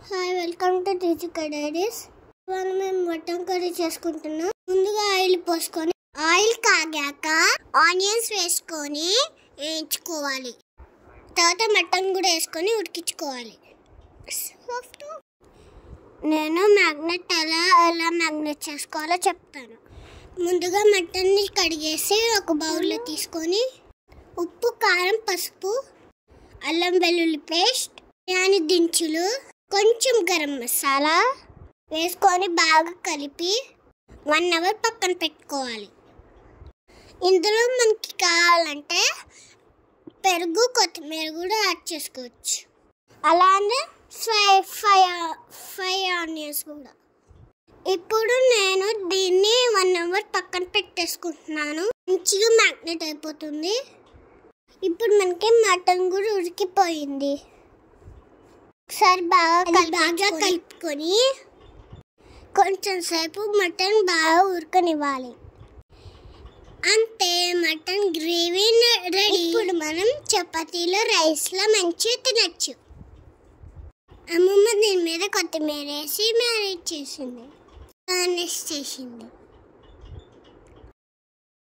Hi, welcome to Teechika diaries. ఇవాళ మేము mutton curry చేసుకుంటున్నాం. ముందుగా ఆయిల్ పోసుకొని ఆయిల్ కాగాక ఆనియన్స్ వేసుకొని వేయించుకోవాలి. తర్వాత మటన్ కూడా వేసుకొని ఉడికించుకోవాలి. నేను మ్యాగ్నెట్ ఎలా మ్యాగ్నెట్ చేసుకోవాలో చెప్తాను. ముందుగా మటన్ని కడిగేసి ఒక బౌల్లో తీసుకొని ఉప్పు, కారం, పసుపు, అల్లం వెల్లుల్లి పేస్ట్, బిర్యానీ దినుసులు, కొంచెం గరం మసాలా వేసుకొని బాగా కలిపి 1 అవర్ పక్కన పెట్టుకోవాలి. ఇందులో మనకి కావాలంటే పెరుగు, కొత్తిమీర కూడా యాడ్ చేసుకోవచ్చు. అలానే ఫైవ్ ఆనియన్స్ కూడా. ఇప్పుడు నేను దీన్ని 1 అవర్ పక్కన పెట్టేసుకుంటున్నాను. మంచిగా మ్యాగ్నెట్ అయిపోతుంది. ఇప్పుడు మనకి మటన్ కూడా ఉడికిపోయింది. ఒకసారి బాగా కలుపుకొని కొంచెం సేపు మటన్ బాగా ఉడకనివ్వాలి. అంతే, మటన్ గ్రేవీ రెడీ. ఇప్పుడు మనం చపాతీలో, రైస్లో మంచిగా తినచ్చు. అమ్మమ్మ దీని మీద కొత్తిమీర వేసి మ్యారినేట్ చేసింది, గార్నిష్ చేసింది.